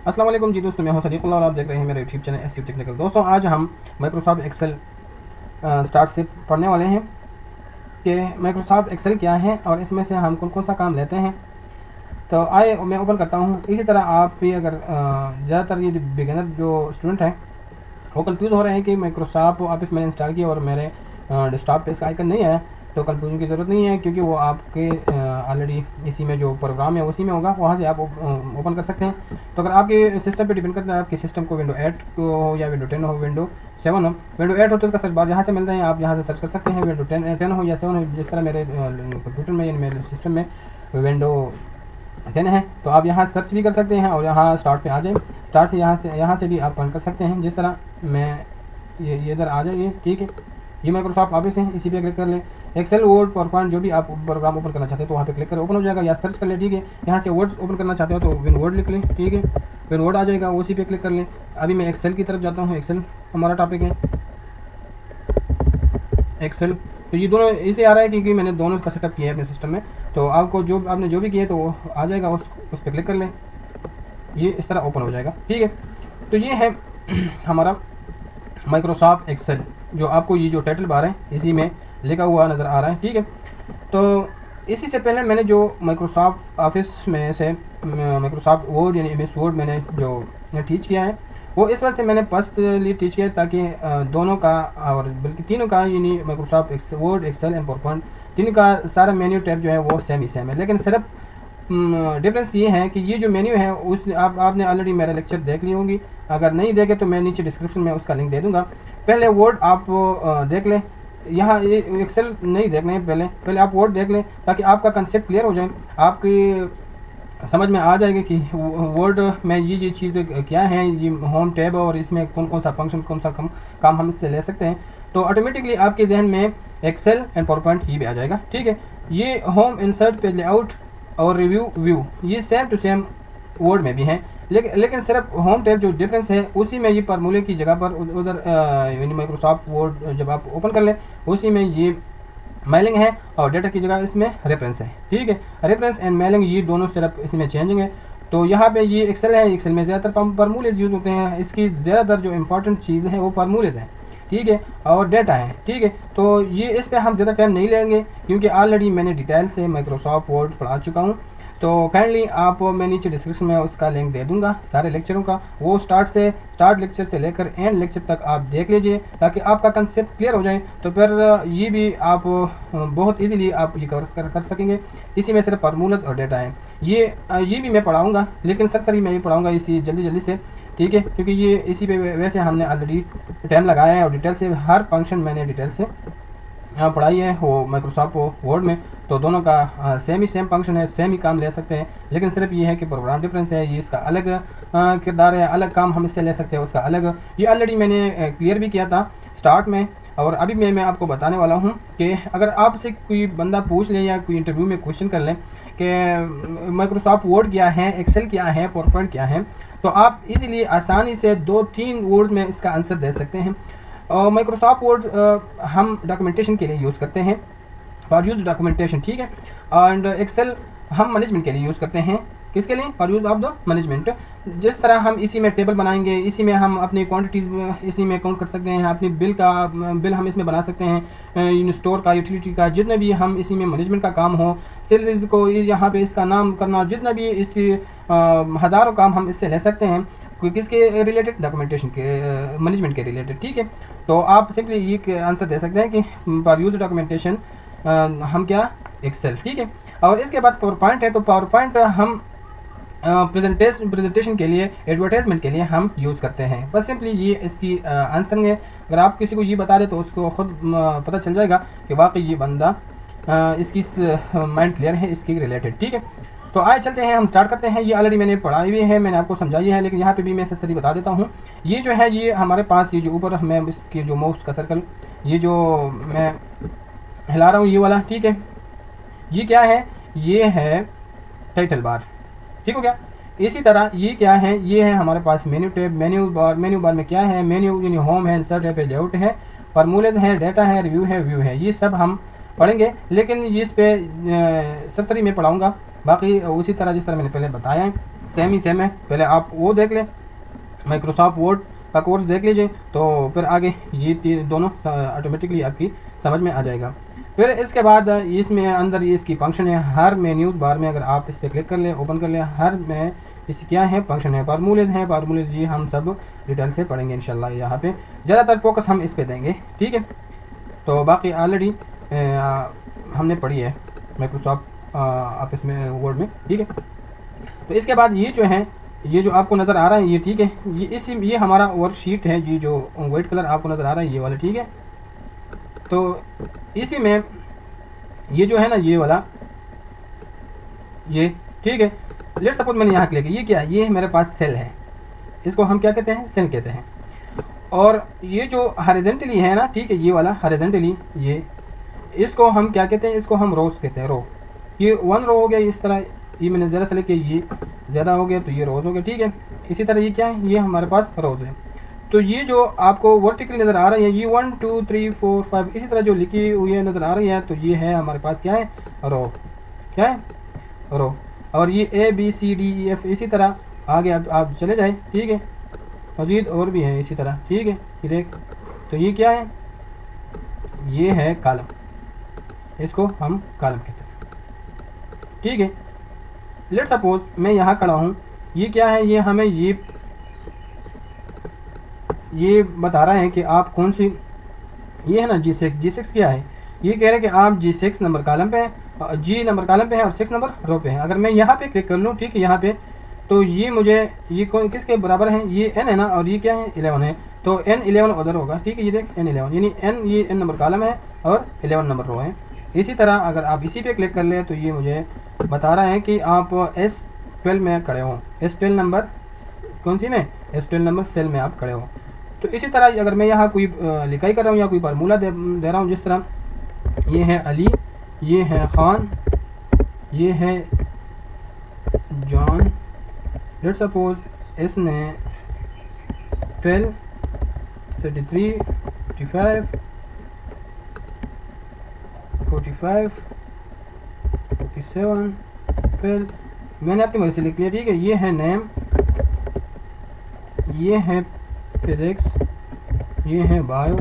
अस्सलाम वालेकुम जी दोस्तों, मैं हूं सदीकुल्लाह और आप देख रहे हैं मेरे यूट्यूब चैनल एसयू टेक्निकल। दोस्तों आज हम माइक्रोसॉफ्ट एक्सेल स्टार्ट से पढ़ने वाले हैं कि माइक्रोसॉफ्ट एक्सेल क्या है और इसमें से हम कौन कौन सा काम लेते हैं। तो आए मैं ओपन करता हूं। इसी तरह आप भी अगर ज़्यादातर ये बिगिनर जो स्टूडेंट हैं वो कंफ्यूज हो रहे हैं कि माइक्रोसॉफ्ट ऑफिस मैंने इंस्टॉल किया और मेरे डेस्कटॉप पे इसका आइकन नहीं आया, तो कंफ्यूजन की ज़रूरत नहीं है क्योंकि वो आपके ऑलरेडी इसी में जो प्रोग्राम है उसी में होगा, वहाँ से आप ओपन कर सकते हैं। तो अगर आपके सिस्टम पे डिपेंड करता है, आपके सिस्टम को विंडो 8 हो या विंडो 10 हो, विंडो 7 हो। विंडो 8 हो तो इसका सर्च बार यहाँ से मिलता है, आप यहाँ से सर्च कर सकते हैं। विंडो 10 हो या 7 हो, जिस तरह मेरे कंप्यूटर में या मेरे सिस्टम में विंडो 10 है तो आप यहाँ सर्च भी कर सकते हैं और यहाँ स्टार्ट पे आ जाए। स्टार्ट से यहाँ से भी आप ओपन कर सकते हैं। जिस तरह मैं ये इधर आ जाइए, ठीक है। ये माइक्रोसॉफ्ट ऑफिस है, इसी पे क्लिक कर लें। एक्सेल, वर्ड, पावरपॉइंट जो भी आप प्रोग्राम ओपन करना चाहते हैं तो वहाँ पे क्लिक कर ओपन हो जाएगा, या सर्च कर ले, ठीक है। यहाँ से वर्ड ओपन करना चाहते हो तो विन वर्ड लिख लें, ठीक है। विन वर्ड आ जाएगा, उसी पे क्लिक कर लें। अभी मैं एक्सेल की तरफ जाता हूँ। एक्सेल हमारा टॉपिक है, एक्सेल। तो ये दोनों इसलिए आ रहा है क्योंकि मैंने दोनों का सेटअप किया है अपने सिस्टम में। तो आपको आपने जो भी किया है तो वो आ जाएगा, उस पर क्लिक कर लें, ये इस तरह ओपन हो जाएगा, ठीक है। तो ये है हमारा माइक्रोसॉफ्ट एक्सेल, जो आपको ये जो टाइटल बार है इसी में लिखा हुआ नज़र आ रहा है, ठीक है। तो इसी से पहले मैंने जो माइक्रोसॉफ्ट ऑफिस में से माइक्रोसॉफ्ट वर्ड यानी एमएस वर्ड मैंने जो टीच किया है वो इस वजह से मैंने पर्सनली टीच किया ताकि दोनों का और बल्कि तीनों का यानी Microsoft Word, Excel and PowerPoint तीनों का सारा मेन्यू टैब जो है वो सेम ही सेम है। लेकिन सिर्फ डिफरेंस ये है कि ये जो मेन्यू है उस आपने ऑलरेडी मेरा लेक्चर देख ली होंगी। अगर नहीं देखे तो मैं नीचे डिस्क्रिप्शन में उसका लिंक दे दूँगा। पहले वर्ड आप देख लें, यहाँ ये एक्सेल नहीं देखना है, पहले आप वर्ड देख लें ताकि आपका कंसेप्ट क्लियर हो जाए, आपकी समझ में आ जाएगी कि वर्ड में ये चीज़ें क्या हैं, ये होम टैब और इसमें कौन कौन सा फंक्शन, कौन सा काम हम इससे ले सकते हैं। तो ऑटोमेटिकली आपके जहन में एक्सेल एंड पावरपॉइंट ये भी आ जाएगा, ठीक है। ये होम, इंसर्ट, पेज लेआउट और रिव्यू, व्यू ये सेम टू सेम वर्ड में भी हैं, लेकिन सिर्फ होम टैब जो डिफरेंस है उसी में ये फार्मूले की जगह पर उधर यानी माइक्रोसॉफ्ट वर्ड जब आप ओपन कर लें उसी में ये मेलिंग है और डेटा की जगह इसमें रेफरेंस है, ठीक है। रेफरेंस एंड मेलिंग ये दोनों सिर्फ इसमें चेंजिंग है। तो यहाँ पे ये एक्सेल है, एक्सेल में ज़्यादातर फार्मूलेज यूज़ होते हैं, इसकी ज़्यादातर जो इंपॉर्टेंट चीज़ है वो फार्मूलेज हैं, ठीक है, और डेटा है, ठीक है। तो ये इस पर हम ज़्यादा टाइम नहीं लेंगे क्योंकि ऑलरेडी मैंने डिटेल से माइक्रोसॉफ्ट वर्ड पढ़ा चुका हूँ। तो काइंडली आप मैं नीचे डिस्क्रिप्शन में उसका लिंक दे दूंगा सारे लेक्चरों का, वो स्टार्ट लेक्चर से लेकर एंड लेक्चर तक आप देख लीजिए ताकि आपका कंसेप्ट क्लियर हो जाए। तो फिर ये भी आप बहुत इजीली आप ये कर सकेंगे। इसी में सिर्फ फार्मूलाज और डेटा है। ये भी मैं पढ़ाऊँगा, लेकिन सरसरी मैं ये पढ़ाऊँगा इसी जल्दी से, ठीक है, क्योंकि ये इसी पे वैसे हमने ऑलरेडी टाइम लगाया है और डिटेल से हर फंक्शन मैंने डिटेल से पढ़ाई है वो माइक्रोसॉफ्ट वर्ड में। तो दोनों का सेम फंक्शन है, सेम ही काम ले सकते हैं, लेकिन सिर्फ ये है कि प्रोग्राम डिफरेंस है। ये इसका अलग किरदार है, अलग काम हम इससे ले सकते हैं, उसका अलग। ये ऑलरेडी मैंने क्लियर भी किया था स्टार्ट में, और अभी मैं आपको बताने वाला हूँ कि अगर आपसे कोई बंदा पूछ ले या कोई इंटरव्यू में क्वेश्चन कर लें कि माइक्रोसॉफ्ट वर्ड क्या है, एक्सेल क्या है, पावरपॉइंट क्या है, तो आप इजीली आसानी से 2-3 वर्ड में इसका आंसर दे सकते हैं। माइक्रोसॉफ्ट वर्ड हम डॉक्यूमेंटेशन के लिए यूज़ करते हैं, फॉर यूज डॉक्यूमेंटेशन, ठीक है। एंड एक्सेल हम मैनेजमेंट के लिए यूज़ करते हैं, किसके लिए, for use of the management. जिस तरह हम इसी में टेबल बनाएंगे, इसी में हम अपनी क्वांटिटीज़ इसी में काउंट कर सकते हैं, अपनी बिल हम इसमें बना सकते हैं, स्टोर का, यूटिलिटी का, जितना भी हम इसी में मैनेजमेंट का काम हो, सैलरीज को यहाँ पे इसका नाम करना, जितना भी इस हज़ारों काम हम इससे ले सकते हैं, किसके रिलेटेड, डॉक्यूमेंटेशन के, मैनेजमेंट के रिलेटेड, ठीक है। तो आप सिंपली ये आंसर दे सकते हैं कि फॉर यूज डॉक्यूमेंटेशन हम क्या, एक्सेल, ठीक है। और इसके बाद पावरपॉइंट है, तो पावरपॉइंट हम प्रेजेंटेशन के लिए, एडवर्टाइजमेंट के लिए हम यूज़ करते हैं। बस सिंपली ये इसकी आंसर है। अगर आप किसी को ये बता दें तो उसको खुद पता चल जाएगा कि वाकई ये बंदा इसकी माइंड क्लियर है इसके रिलेटेड, ठीक है। तो आए चलते हैं, हम स्टार्ट करते हैं। ये ऑलरेडी मैंने पढ़ाई हुई है, मैंने आपको समझाई है, लेकिन यहाँ पे भी मैं सही बता देता हूँ। ये जो है ये हमारे पास ये जो ऊपर मैं इसके जो माउस का सर्कल ये जो मैं हिला रहा हूँ ये वाला, ठीक है, ये क्या है, ये है टाइटल बार, ठीक हो गया। इसी तरह ये क्या है, ये है हमारे पास मेन्यू टैब, मेन्यू बार में क्या है, मेन्यू यानी होम है, इंसर्ट है, पेज लेआउट है, फार्मूलेज है, डेटा है, रिव्यू है, व्यू है, ये सब हम पढ़ेंगे। लेकिन इस पे सरसरी में पढ़ाऊँगा, बाकी उसी तरह जिस तरह मैंने पहले बताया है सेम है। पहले आप वो देख लें, माइक्रोसॉफ्ट वर्ड का कोर्स देख लीजिए, तो फिर आगे ये दोनों ऑटोमेटिकली आपकी समझ में आ जाएगा। फिर इसके बाद इसमें अंदर ये इसकी फंक्शन है, हर मेन्यूज़ बार में अगर आप इस पर क्लिक कर लें, ओपन कर लें, हर में इस क्या है फंक्शन है, फार्मूलेज हैं, फार्मूलेज ये हम सब डिटेल से पढ़ेंगे इंशाल्लाह। यहाँ पे ज़्यादातर फोकस हम इस पे देंगे, ठीक है। तो बाकी ऑलरेडी हमने पढ़ी है माइक्रोसॉफ्ट ऑफिस में वर्ड में, ठीक है। तो इसके बाद ये जो है, ये जो आपको नज़र आ रहा है ये, ठीक है, ये हमारा वर्कशीट है, ये जो वाइट कलर आपको नज़र आ रहा है ये वाला, ठीक है। तो इसी में ये जो है ना ये वाला, ये ठीक है, लेट्स सपोज मैंने यहाँ क्लिक किया, ये क्या है, ये मेरे पास सेल है, इसको हम क्या कहते हैं, सेल कहते हैं। और ये जो हॉरिजॉन्टली है ना, ठीक है, ये वाला हॉरिजॉन्टली, ये इसको हम क्या कहते हैं, इसको हम रोज कहते हैं, रो। ये 1 रो हो गया इस तरह, ये मैंने ज़रा सा लेके ये ज़्यादा हो गया तो ये रोज़ हो गया, ठीक है। इसी तरह ये क्या है, ये हमारे पास रोज़ है। तो ये जो आपको वर्टिकली नज़र आ रही है, ये 1 2 3 4 5 इसी तरह जो लिखी हुई है नज़र आ रही है, तो ये है हमारे पास क्या है, रो, क्या है, रो। और ये ABCDEF इसी तरह आगे आप चले जाए, ठीक है, मज़ीद और भी हैं इसी तरह, ठीक है। ये देख, तो ये क्या है, ये है कॉलम, इसको हम कॉलम कहते हैं, ठीक है। लेट सपोज मैं यहाँ खड़ा हूँ, ये क्या है, ये हमें ये बता रहा है कि आप कौन सी, ये है ना G6 क्या है, ये कह रहे हैं कि आप G6 नंबर कॉलम पे हैं, G नंबर कॉलम पे है और 6 नंबर रो पे है। अगर मैं यहाँ पे क्लिक कर लूँ, ठीक है, यहाँ पे, तो ये मुझे ये किसके बराबर है, ये n है ना, और ये क्या है, 11 है, तो n11 उधर होगा, ठीक है। ये देख n11 यानी n, ये n नंबर कॉलम है और 11 नंबर रो है। इसी तरह अगर आप इसी पे क्लिक कर ले तो ये मुझे बता रहा है कि आप S12 में खड़े हो, S12 नंबर कौन सी में, S12 नंबर सेल में आप खड़े हो। तो इसी तरह अगर मैं यहाँ कोई लिखाई कर रहा हूँ या कोई फार्मूला दे रहा हूँ, जिस तरह ये है अली, ये है खान, ये है जॉन, लेट्स सपोज इसने 12 33 55 45 47 12 मैंने अपनी मर्जी से लिख लिया, ठीक है। ये है नेम, ये है फिज़िक्स, ये है बायो,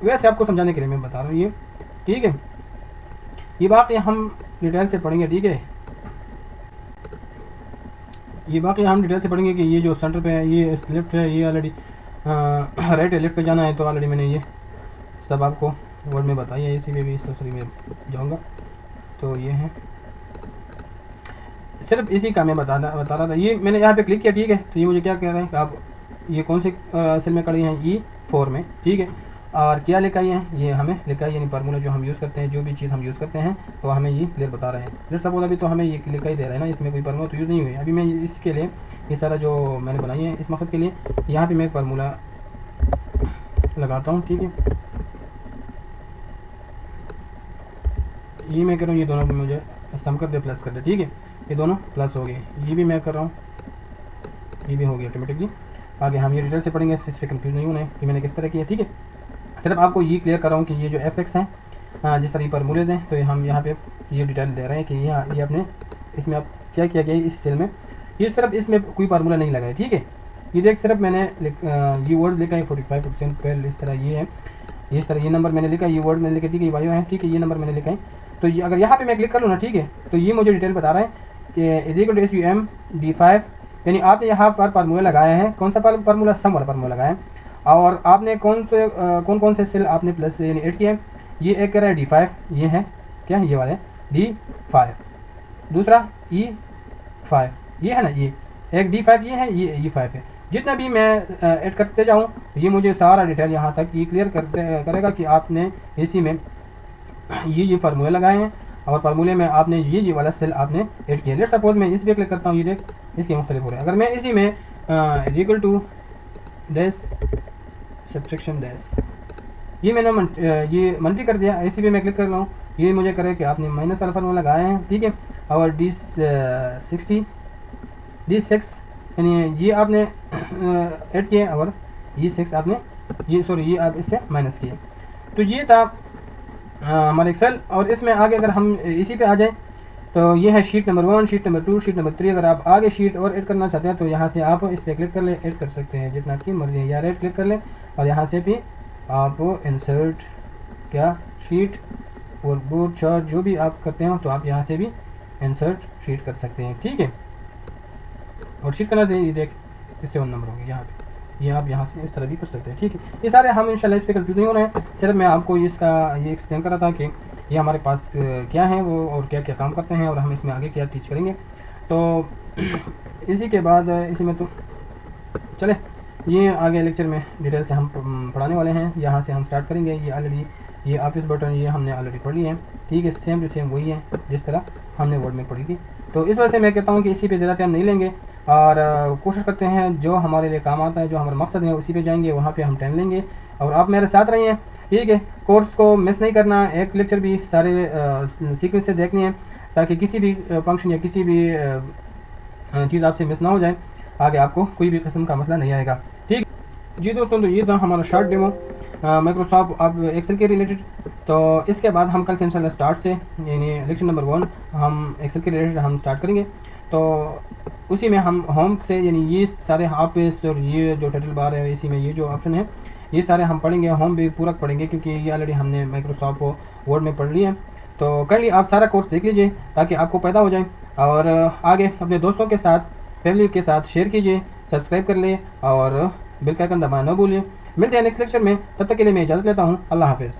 वैसे आपको समझाने के लिए मैं बता रहा हूँ ये, ठीक है। ये बाकी हम डिटेल से पढ़ेंगे, ठीक है, ये बाकी हम डिटेल से पढ़ेंगे कि ये जो सेंटर पे है, ये लेफ्ट है, ये ऑलरेडी राइट है, लेफ्ट पे जाना है, तो ऑलरेडी मैंने ये सब आपको वर्ड में बताई है, इसी में भी सब्सिडी में जाऊंगा। तो ये है, सिर्फ इसी का मैं बता रहा था। ये मैंने यहाँ पे क्लिक किया, ठीक है, तो ये मुझे क्या कह रहा है कि आप ये कौन से सेल में खड़ी हैं, E4 में, ठीक है। और क्या लिखा है, ये हमें लिखा है, यानी फार्मूला जो हम यूज़ करते हैं, जो भी चीज़ हम यूज़ करते हैं तो हमें ये क्लियर बता रहे हैं। लेट्स सपोज अभी तो हमें ये लिखा ही दे रहा है ना, इसमें कोई फार्मूला तो यूज़ नहीं हुई। अभी मैं इसके लिए ये सारा जो मैंने बनाई है इस मकसद के लिए, यहाँ पर मैं एक फार्मूला लगाता हूँ, ठीक है। ये मैं कर रहा हूँ, ये दोनों मुझे सम कर दे, प्लस कर दे, ठीक है, ये दोनों प्लस हो गए। ये भी मैं कर रहा हूँ, ये भी हो गया ऑटोमेटिकली। आगे हम ये डिटेल से पढ़ेंगे, इस पर कंफ्यूज नहीं होना है कि मैंने किस तरह किया, ठीक है। सिर्फ आपको ये क्लियर कर रहा हूँ कि ये जो FX हैं, जिस तरह ये फार्मूलेज हैं, तो हम यहाँ पे ये डिटेल दे रहे हैं कि ये आपने इसमें आप क्या किया गया इस सेल में, ये सिर्फ इसमें कोई फार्मूला नहीं लगा है, ठीक है। ये देख, सिर्फ मैंने ये वर्ड्स लिखा है 45% पहले, इस तरह ये है, इस तरह ये नंबर मैंने लिखा है, ये वर्ड मैंने लिखा, ठीक है, ये वायु है, ठीक है, ये नंबर मैंने लिखा है। तो ये अगर यहाँ पे मैं क्लिक कर लूँ ना, ठीक है, तो ये मुझे डिटेल बता रहा है कि =SUM D5, यानी आपने यहाँ पर फार्मूला लगाया है, कौन सा फार्मूला, सम वाला फार्मूला लगाया है, और आपने कौन से सेल आपने प्लस यानी ऐड किया है। ये एक कह रहा है D5, ये है क्या, ये वाला है D5, दूसरा E5, ये है ना, ये एक D5 ये है, ये E5 है। जितना भी मैं ऐड करते जाऊँ ये मुझे सारा डिटेल यहाँ तक ये क्लियर करेगा कि आपने इसी में ये फार्मूले लगाए हैं और फार्मूले में आपने ये वाला सेल आपने ऐड किया। लेट्स सपोज मैं इस पर क्लिक करता हूँ, ये देख इसके मुख्तलिफ हो रहे हैं। अगर मैं इसी में = डैश सब्ट्रैक्शन डैश, ये मैंने ये मंथली कर दिया, इसी पे मैं क्लिक कर रहा हूँ, ये मुझे करे कि आपने माइनस वाला फार्मूला लगाए हैं, ठीक है। और D6 यानी ये आपने ऐड किए और ये 6 आपने ये आप इससे माइनस किए। तो ये था हमारा एक्सेल। और इसमें आगे अगर हम इसी पे आ जाएं तो ये है sheet number 1, sheet number 2, sheet number 3। अगर आप आगे शीट और ऐड करना चाहते हैं तो यहाँ से आप इस पर क्लिक कर लें, ऐड कर सकते हैं जितना आपकी मर्जी है, या राइट क्लिक कर लें और यहाँ से भी आप इंसर्ट क्या शीट और बोर्ड चार्ट जो भी आप करते हो तो आप यहाँ से भी इंसर्ट शीट कर सकते हैं, ठीक है। और शीट करना ये देख इससे 1 नंबर होंगे यहाँ पे, ये आप यहाँ से इस तरह भी कर सकते हैं, ठीक है। ये सारे हम इंशाल्लाह इस पर कंफ्यूज नहीं होना है, सिर्फ मैं आपको इसका ये एक्सप्लेन कर रहा था कि ये हमारे पास क्या है वो और क्या क्या काम करते हैं और हम इसमें आगे क्या टीच करेंगे। तो इसी के बाद इसी में तो चले ये आगे लेक्चर में डिटेल से हम पढ़ाने वाले हैं। यहाँ से हम स्टार्ट करेंगे। ये ऑलरेडी ये ऑफिस बटन ये हमने ऑलरेडी पढ़ लिए हैं, ठीक है। सेम टू सेम वही है जिस तरह हमने वर्ड में पढ़ी थी। तो इस वजह से मैं कहता हूँ कि इसी पे ज़्यादा टाइम नहीं लेंगे और कोशिश करते हैं जो हमारे लिए काम आता है, जो हमारा मकसद है उसी पे जाएंगे, वहाँ पे हम टाइम लेंगे। और आप मेरे साथ रहिए, ठीक है। कोर्स को मिस नहीं करना, एक लेक्चर भी सारे सीक्वेंस से देखनी है ताकि किसी भी फंक्शन या किसी भी चीज़ आपसे मिस ना हो जाए, आगे आपको कोई भी किस्म का मसला नहीं आएगा, ठीक जी दोस्तों। तो ये था हमारा शॉर्ट डेमो माइक्रोसॉफ्ट अब एक्सेल के रिलेटेड। तो इसके बाद हम कल से इंशाल्लाह स्टार्ट से यानी लेक्चर नंबर 1 हम एक्सेल के रिलेटेड हम स्टार्ट करेंगे। तो उसी में हम होम से यानी ये सारे ऑफिस और ये जो टाइटल बार है इसी में ये जो ऑप्शन है ये सारे हम पढ़ेंगे, होम भी पूरा पढ़ेंगे क्योंकि ये ऑलरेडी हमने माइक्रोसॉफ्ट को वर्ड में पढ़ लिया है। तो कर लिए आप सारा कोर्स देख लीजिए ताकि आपको पता हो जाए और आगे अपने दोस्तों के साथ फैमिली के साथ शेयर कीजिए, सब्सक्राइब कर ले और बेल का आइकन दबाना न भूलिए। मिलते हैं नेक्स्ट लेक्चर में, तब तक के लिए मैं इजाज़त लेता हूँ। अल्लाह हाफ़िज़।